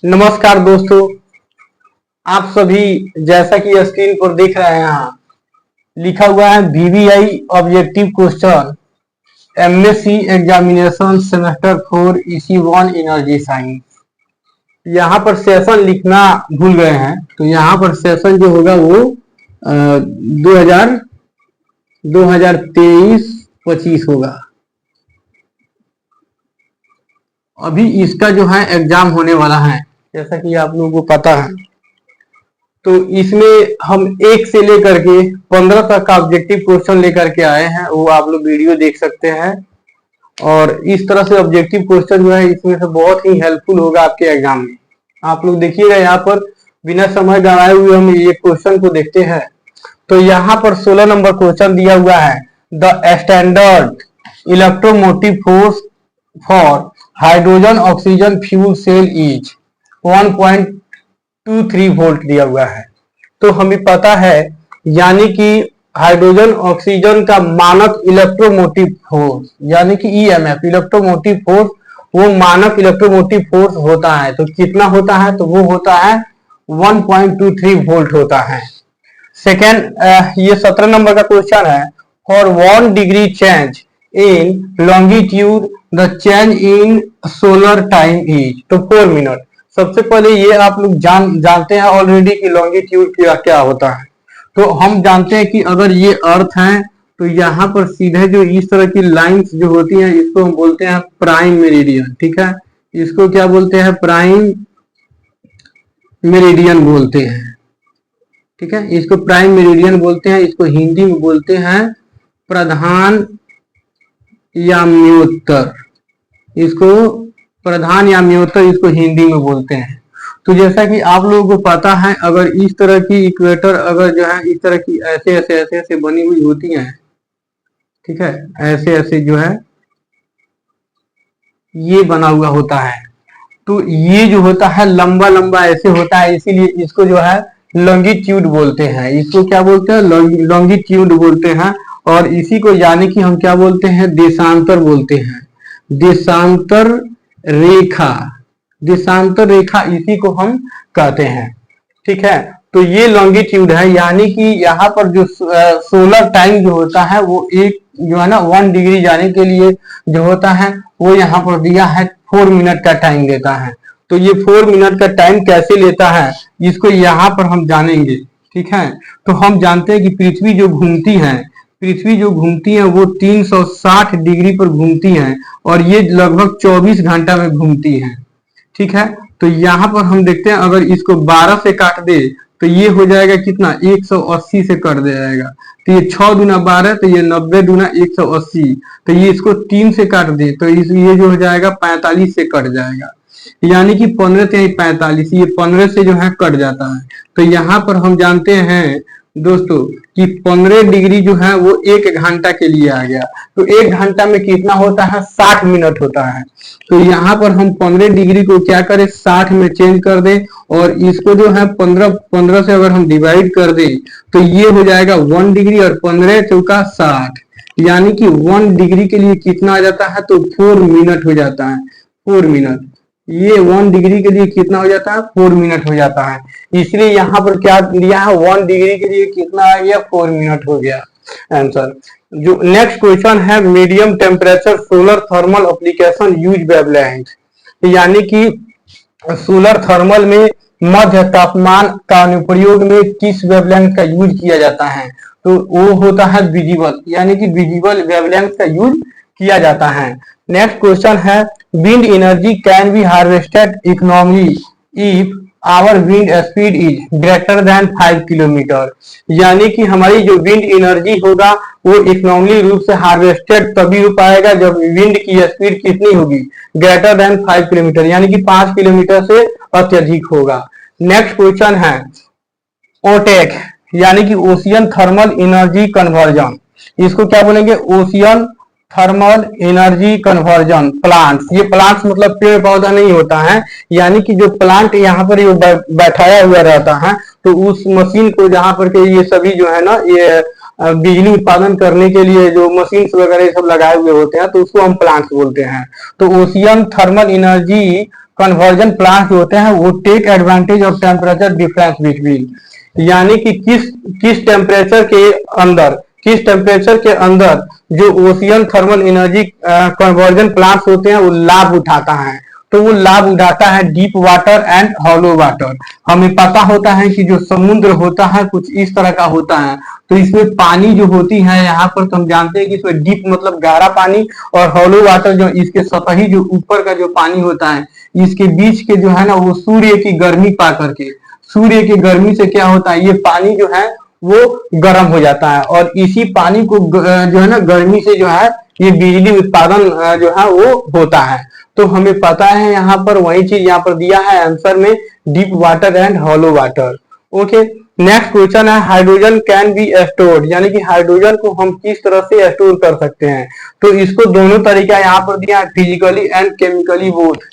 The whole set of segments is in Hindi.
नमस्कार दोस्तों, आप सभी जैसा कि स्क्रीन पर देख रहे हैं यहाँ लिखा हुआ है VVI objective question MSc examination semester 4 EC1 energy science. यहाँ पर सेशन लिखना भूल गए हैं, तो यहाँ पर सेशन जो होगा वो 2023-25 होगा। अभी इसका जो है एग्जाम होने वाला है, जैसा कि आप लोगों को पता है। तो इसमें हम 1 से लेकर के 15 तक का ऑब्जेक्टिव क्वेश्चन लेकर के आए हैं, वो आप लोग वीडियो देख सकते हैं। और इस तरह से ऑब्जेक्टिव क्वेश्चन जो है इसमें से बहुत ही हेल्पफुल होगा आपके एग्जाम में। आप लोग देखिएगा, यहाँ पर बिना समय गंवाए हुए हम ये क्वेश्चन को देखते हैं। तो यहाँ पर 16 नंबर क्वेश्चन दिया हुआ है, the standard electromotive force for hydrogen oxygen fuel cell is 1.23 volt दिया हुआ है। तो हमें पता है, यानी कि हाइड्रोजन ऑक्सीजन का मानक इलेक्ट्रोमोटिव फोर्स यानी कि EMF इलेक्ट्रोमोटिव फोर्स, वो मानक इलेक्ट्रोमोटिव फोर्स होता है। तो कितना होता है? तो वो होता है 1.23 वोल्ट होता है। सेकेंड, ये 17 नंबर का क्वेश्चन है, for 1 degree change in longitude the change in solar time is, तो 4 मिनट। सबसे पहले ये आप लोग जानते हैं ऑलरेडी कि लॉन्गिट्यूड क्या होता है। तो हम जानते हैं कि अगर ये अर्थ है तो यहाँ पर सीधे जो इस तरह की लाइंस जो होती हैं इसको हम बोलते हैं प्राइम मेरिडियन। ठीक है, इसको क्या बोलते हैं? प्राइम मेरिडियन बोलते हैं। ठीक है, इसको प्राइम मेरिडियन बोलते हैं। इसको हिंदी में बोलते हैं प्रधान याम्योत्तर। इसको प्रधान याम्योत्तर इसको हिंदी में बोलते हैं। तो जैसा कि आप लोगों को पता है, अगर इस तरह की इक्वेटर अगर जो है इस तरह की ऐसे बनी हुई होती हैं, ठीक है, ऐसे जो है ये बना हुआ होता है, तो ये जो होता है लंबा लंबा ऐसे होता है, इसीलिए इसको जो है लॉन्गिट्यूड बोलते हैं। इसको क्या बोलते हैं? लॉन्गिट्यूड बोलते हैं। और इसी को यानी कि हम क्या बोलते हैं? देशांतर बोलते हैं। देशांतर रेखा, देशांतर रेखा इसी को हम कहते हैं। ठीक है, तो ये लॉन्गिट्यूड है, यानी कि यहाँ पर जो सोलर टाइम जो होता है वो एक जो है ना 1 डिग्री जाने के लिए जो होता है वो यहाँ पर दिया है 4 मिनट का टाइम लेता है। तो ये 4 मिनट का टाइम कैसे लेता है इसको यहाँ पर हम जानेंगे। ठीक है, तो हम जानते हैं कि पृथ्वी जो घूमती है वो 360 डिग्री पर घूमती है और ये लगभग 24 घंटा में घूमती है। ठीक है, तो यहाँ पर हम देखते हैं, अगर इसको 12 से काट दे तो ये हो जाएगा कितना? 180 से कट जाएगा। तो ये 6 दूना 12, तो ये 90 दूना 180। तो ये इसको 3 से काट दे तो ये जो हो जाएगा 45 से कट जाएगा, यानी कि 15 से 45, ये 15 से जो है कट जाता है। तो यहाँ पर हम जानते हैं दोस्तों कि 15 डिग्री जो है वो 1 घंटा के लिए आ गया। तो 1 घंटा में कितना होता है? 60 मिनट होता है। तो यहाँ पर हम 15 डिग्री को क्या करें? 60 में चेंज कर दें और इसको जो है 15 से अगर हम डिवाइड कर दें तो ये हो जाएगा 1 डिग्री और 15 चौका 60, यानी कि 1 डिग्री के लिए कितना आ जाता है? तो 4 मिनट हो जाता है। 4 मिनट, ये 1 डिग्री के लिए कितना हो जाता है? 4 मिनट हो जाता है। इसलिए यहाँ पर क्या दिया है? 1 डिग्री के लिए कितना आ गया? 4 मिनट हो गया आंसर। जो नेक्स्ट क्वेश्चन है, medium temperature solar thermal application use wavelength, यानी कि सोलर थर्मल में मध्य तापमान का अनुप्रयोग में किस वेवलेंथ का यूज किया जाता है? तो वो होता है विजिबल, यानी कि विजिबल वेवलेंथ का यूज किया जाता है। नेक्स्ट क्वेश्चन है, wind energy can be harvested economically if our wind speed is greater than 5 kilometre, यानी कि हमारी जो विंड एनर्जी होगा वो इकोनॉमिकली रूप से हार्वेस्टेड तभी हो पाएगा जब विंड की स्पीड कितनी होगी? ग्रेटर देन 5 किलोमीटर, यानी कि 5 किलोमीटर से अत्यधिक होगा। नेक्स्ट क्वेश्चन है, ओटेक यानी कि ओशियन थर्मल एनर्जी कन्वर्जन, इसको क्या बोलेंगे? Ocean thermal energy conversion plants. ये प्लांट्स मतलब पेड़ पौधा नहीं होता है, यानी कि जो प्लांट यहाँ पर बैठाया हुआ रहता है तो उस मशीन को जहाँ पर के ये सभी जो है ना ये बिजली उत्पादन करने के लिए जो मशीन वगैरह सब लगाए हुए होते हैं तो उसको हम प्लांट्स बोलते हैं। तो ocean thermal energy conversion plant जो होते हैं वो take advantage of temperature difference between, यानी कि किस टेम्परेचर के अंदर, किस टेम्परेचर के अंदर जो ocean thermal energy conversion plants होते हैं वो लाभ उठाता है। तो वो लाभ उठाता है deep water and hollow water. हमें पता होता है कि जो समुद्र होता है कुछ इस तरह का होता है, तो इसमें पानी जो होती है यहाँ पर तो हम जानते हैं कि इसमें डीप मतलब गहरा पानी, और हॉलो वाटर जो इसके सतही जो ऊपर का जो पानी होता है, इसके बीच के जो है ना वो सूर्य की गर्मी पा करके, सूर्य की गर्मी से क्या होता है, ये पानी जो है वो गर्म हो जाता है, और इसी पानी को जो है ना गर्मी से जो है ये बिजली उत्पादन जो है वो होता है। तो हमें पता है यहाँ पर वही चीज यहाँ पर दिया है आंसर में, deep water and hollow water. Okay, next question है हाइड्रोजन कैन बी स्टोर्ड, यानी कि हाइड्रोजन को हम किस तरह से स्टोर कर सकते हैं। तो इसको दोनों तरीका यहाँ पर दिया है, फिजिकली एंड केमिकली बोथ,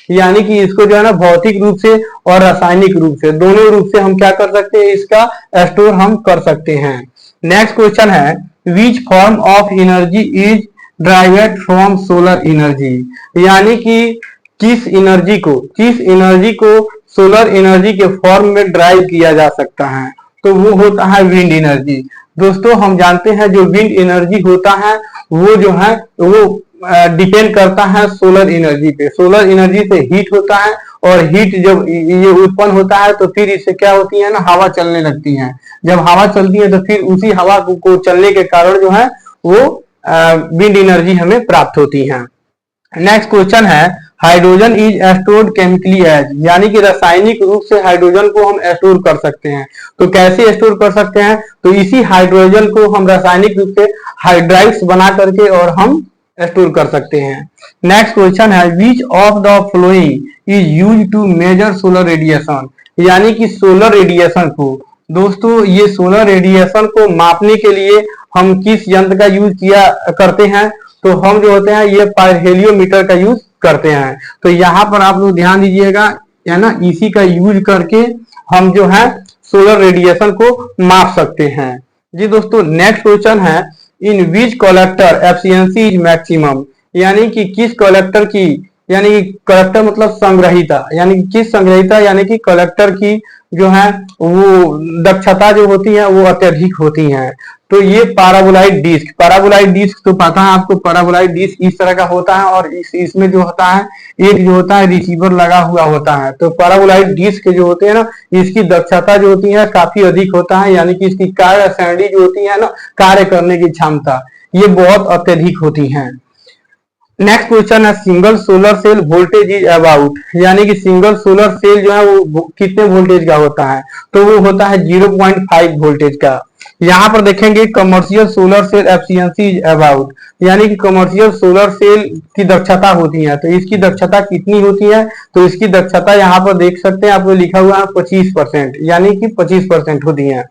यानी कि इसको जो है ना भौतिक रूप से और रासायनिक रूप से, दोनों रूप से हम क्या कर सकते हैं, इसका स्टोर हम कर सकते हैं। नेक्स्ट क्वेश्चन है which form of energy is derived from solar energy, यानी कि किस एनर्जी को सोलर एनर्जी के फॉर्म में ड्राइव किया जा सकता है। तो वो होता है विंड एनर्जी। दोस्तों हम जानते हैं जो विंड एनर्जी होता है वो जो है वो डिपेंड करता है सोलर एनर्जी पे। सोलर एनर्जी से हीट होता है, और हीट जब ये उत्पन्न होता है तो फिर इससे क्या होती है ना, हवा चलने लगती है। जब हवा चलती है तो फिर उसी हवा को चलने के कारण जो है वो विंड एनर्जी हमें प्राप्त होती है। नेक्स्ट क्वेश्चन है hydrogen is stored chemically as, यानी कि रासायनिक रूप से हाइड्रोजन को हम स्टोर कर सकते हैं। तो कैसे स्टोर कर सकते हैं, तो इसी हाइड्रोजन को हम रासायनिक रूप से हाइड्राइड्स बना करके और हम स्टोर कर सकते हैं। नेक्स्ट क्वेश्चन है which of the following is use to measure solar radiation, यानी कि सोलर रेडिएशन को, दोस्तों ये सोलर रेडिएशन को मापने के लिए हम किस यंत्र का यूज किया करते हैं, तो हम जो होते हैं ये पायरहेलियोमीटर का यूज करते हैं। तो यहाँ पर आप लोग ध्यान दीजिएगा, है ना, इसी का यूज करके हम जो है सोलर रेडिएशन को माप सकते हैं। जी दोस्तों, नेक्स्ट क्वेश्चन है इन विच कलेक्टर एफिशिएंसी इज मैक्सिमम, यानी कि किस कलेक्टर की, यानी कि कलेक्टर मतलब संग्रहिता, यानी कि किस संग्रहिता यानी कि कलेक्टर की जो है वो दक्षता जो होती है वो अत्यधिक होती है। तो ये पैराबोलाइड डिस्क तो पता है आपको, पैराबोलाइड डिस्क इस तरह का होता है, और इसमें जो होता है एक जो होता है रिसीवर लगा हुआ होता है। तो पैराबोलाइड डिस्क जो होते हैं ना, इसकी दक्षता जो होती है काफी अधिक होता है, यानी कि इसकी कार्य सारणी जो होती है ना, कार्य करने की क्षमता ये बहुत अत्यधिक होती है। नेक्स्ट क्वेश्चन है single solar cell voltage is about, यानी कि सिंगल सोलर सेल जो है वो कितने वोल्टेज का होता है, तो वो होता है 0.5 वोल्टेज का। यहाँ पर देखेंगे commercial solar cell efficiency is about, यानी कि कमर्शियल सोलर सेल की दक्षता होती है, तो इसकी दक्षता कितनी होती है, तो इसकी दक्षता यहाँ पर देख सकते हैं आपको लिखा हुआ है 25%, यानी कि 25% होती है।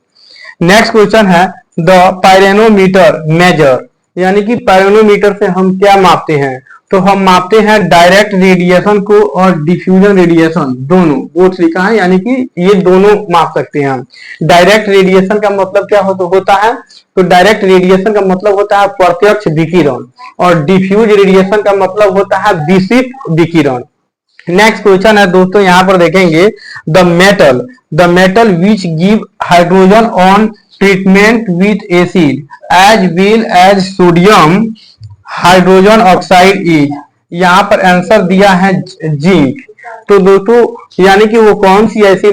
नेक्स्ट क्वेश्चन है द पायरेनोमीटर मेजर, यानी कि पायरोनोमीटर से हम क्या मापते हैं, तो हम मापते हैं डायरेक्ट रेडिएशन को और डिफ्यूजन रेडिएशन, दोनों बोथ लिखा है, यानी कि ये दोनों माप सकते हैं हम। डायरेक्ट रेडिएशन का मतलब क्या होता है, तो डायरेक्ट रेडिएशन का मतलब होता है प्रत्यक्ष विकिरण, और डिफ्यूज रेडिएशन का मतलब होता है विशिष्ट विकिरण। नेक्स्ट क्वेश्चन है दोस्तों, यहाँ पर देखेंगे the metal which give hydrogen on treatment with acid as well as sodium hydrogen oxide is, यहाँ पर आंसर दिया है जिंक। तो दोस्तों यानी कि वो कौन सी ऐसी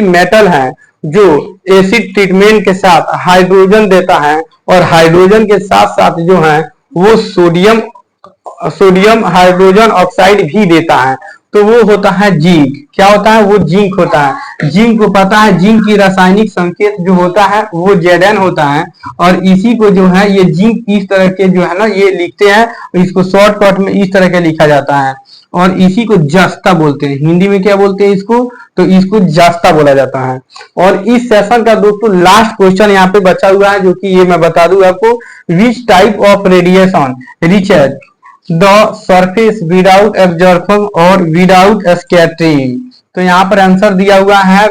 मेटल है जो एसिड ट्रीटमेंट के साथ हाइड्रोजन देता है, और हाइड्रोजन के साथ साथ जो है वो सोडियम हाइड्रोजन ऑक्साइड भी देता है, तो वो होता है जिंक। क्या होता है, वो जिंक होता है। जिंक को पता है, जिंक की रासायनिक संकेत जो होता है वो Zn होता है, और इसी को जो है ये जिंक इस तरह के जो है ना ये लिखते हैं, इसको शॉर्टकट में इस तरह के लिखा जाता है, और इसी को जस्ता बोलते हैं। हिंदी में क्या बोलते हैं इसको, तो इसको जस्ता बोला जाता है। और इस सेशन का दोस्तों लास्ट क्वेश्चन यहाँ पे बचा हुआ है, जो कि ये मैं बता दूं आपको, which type of radiation reaches the surface without absorption और विदाउट स्कैटरिंग। तो यहाँ पर आंसर दिया हुआ है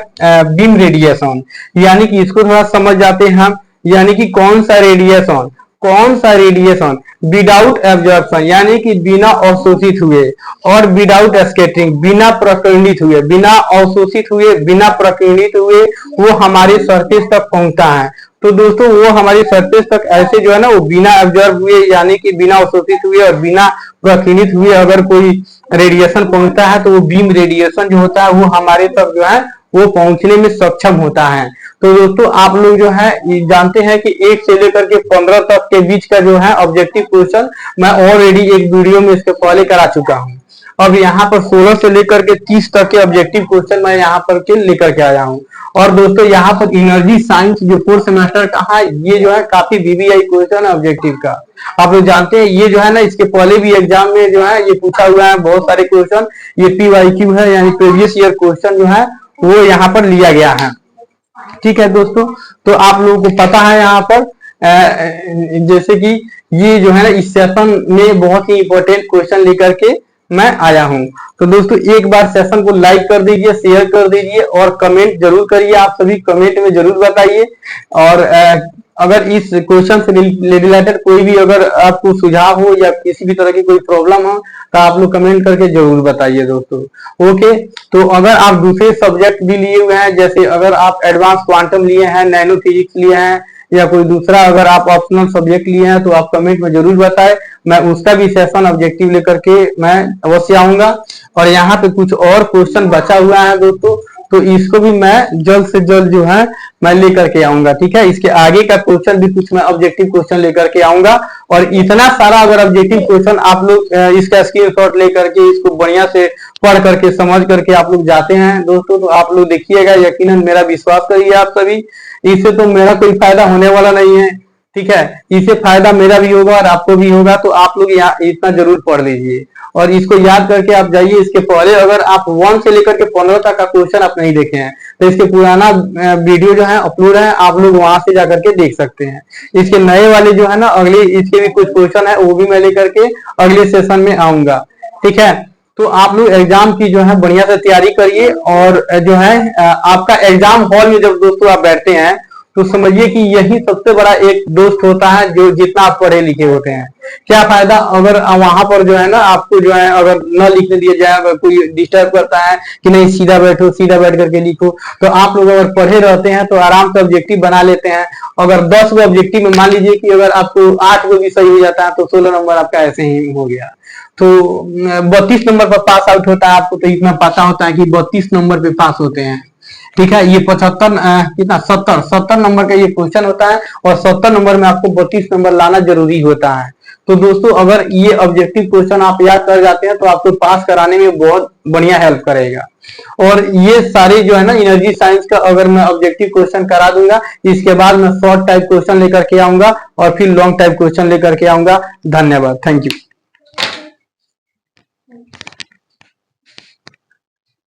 बीम रेडिएशन, यानी कि इसको थोड़ा समझ जाते हैं हम, यानी कि कौन सा रेडिएशन कौन सा रेडिएशन विदाउट एब्जॉर्प्शन यानी कि बिना अवशोषित हुए, और विदाउट स्कैटरिंग बिना प्रकीर्णित हुए, बिना अवशोषित हुए, बिना प्रकीर्णित हुए वो हमारे सरफेस तक पहुंचता है। तो दोस्तों वो हमारी सरफेस तक ऐसे जो है ना वो बिना एब्जॉर्ब हुए यानी कि बिना अवशोषित हुए और बिना प्रकीर्णित हुए अगर कोई रेडिएशन पहुंचता है तो वो बीम रेडिएशन जो होता है वो हमारे तक जो है वो पहुंचने में सक्षम होता है। तो दोस्तों आप लोग जो है जानते हैं कि 1 से लेकर के 15 तक के बीच का जो है ऑब्जेक्टिव क्वेश्चन मैं ऑलरेडी एक वीडियो में इसके पहले करा चुका हूं। अब यहाँ पर 16 से लेकर के 30 तक के ऑब्जेक्टिव क्वेश्चन मैं यहाँ पर के लेकर के आया हूँ। और दोस्तों यहाँ पर एनर्जी साइंस जो 4th सेमेस्टर का है ये जो है काफी वीवीआई क्वेश्चन है ऑब्जेक्टिव का। आप लोग जानते हैं ये जो है ना इसके पहले भी एग्जाम में जो है ये पूछा हुआ है बहुत सारे क्वेश्चन। ये पीवाईक्यू है यानी प्रीवियस ईयर क्वेश्चन जो है वो यहाँ पर लिया गया है। ठीक है दोस्तों, तो आप लोगों को पता है यहाँ पर जैसे कि ये जो है ना इस सेशन में बहुत ही इंपॉर्टेंट क्वेश्चन लेकर के मैं आया हूं। तो दोस्तों एक बार सेशन को लाइक कर दीजिए, शेयर कर दीजिए और कमेंट जरूर करिए। आप सभी कमेंट में जरूर बताइए। और अगर इस क्वेश्चन से रिलेटेड कोई भी अगर आपको सुझाव हो या किसी भी तरह की कोई प्रॉब्लम हो तो आप लोग कमेंट करके जरूर बताइए दोस्तों। ओके, तो अगर आप दूसरे सब्जेक्ट भी लिए हुए हैं जैसे अगर आप एडवांस क्वांटम लिए हैं, नैनो फिजिक्स लिए हैं या कोई दूसरा अगर आप ऑप्शनल सब्जेक्ट लिए हैं तो आप कमेंट में जरूर बताएं। मैं उसका भी सेशन ऑब्जेक्टिव लेकर के मैं अवश्य आऊंगा। और यहाँ पे कुछ और क्वेश्चन बचा हुआ है दोस्तों, तो इसको भी मैं जल्द से जल्द जो है मैं लेकर के आऊंगा। ठीक है, इसके आगे का क्वेश्चन भी कुछ मैं ऑब्जेक्टिव क्वेश्चन लेकर के आऊंगा। और इतना सारा अगर ऑब्जेक्टिव क्वेश्चन आप लोग इसका स्क्रीनशॉट लेकर के इसको बढ़िया से पढ़ करके समझ करके आप लोग जाते हैं दोस्तों तो आप लोग देखिएगा, यकीनन मेरा विश्वास करिए आप सभी, इससे तो मेरा कोई फायदा होने वाला नहीं है। ठीक है, इससे फायदा मेरा भी होगा और आपको भी होगा। तो आप लोग यहाँ इतना जरूर पढ़ लीजिए और इसको याद करके आप जाइए। इसके पहले अगर आप 1 से लेकर के 15 तक का क्वेश्चन आप नहीं देखे हैं तो इसके पुराना वीडियो जो है अपलोड है, आप लोग वहां से जाकर के देख सकते हैं। इसके नए वाले जो है ना अगले इसके भी कुछ क्वेश्चन है वो भी मैं लेकर के अगले सेशन में आऊंगा। ठीक है, तो आप लोग एग्जाम की जो है बढ़िया से तैयारी करिए। और जो है आपका एग्जाम हॉल में जब दोस्तों आप बैठते हैं तो समझिए कि यही सबसे बड़ा एक दोस्त होता है जो जितना आप पढ़े लिखे होते हैं। क्या फायदा अगर वहां पर जो है ना आपको जो है अगर न लिखने दिया जाए, अगर कोई डिस्टर्ब करता है कि नहीं सीधा बैठो, सीधा बैठ करके लिखो, तो आप लोग अगर पढ़े रहते हैं तो आराम से ऑब्जेक्टिव बना लेते हैं। अगर 10 गो ऑब्जेक्टिव में मान लीजिए कि अगर आपको 8 गो भी सही हो जाता है तो 16 नंबर आपका ऐसे ही हो गया। तो 32 नंबर पर पास आउट होता है, आपको तो इतना पता होता है कि 32 नंबर पे पास होते हैं। ठीक है, ये 75 कितना 70 नंबर का ये क्वेश्चन होता है और 70 नंबर में आपको 32 नंबर लाना जरूरी होता है। तो दोस्तों अगर ये ऑब्जेक्टिव क्वेश्चन आप याद कर जाते हैं तो आपको पास कराने में बहुत बढ़िया हेल्प करेगा। और ये सारे जो है ना एनर्जी साइंस का अगर मैं ऑब्जेक्टिव क्वेश्चन करा दूंगा, इसके बाद मैं शॉर्ट टाइप क्वेश्चन लेकर के आऊंगा और फिर लॉन्ग टाइप क्वेश्चन लेकर के आऊंगा। धन्यवाद, थैंक यू।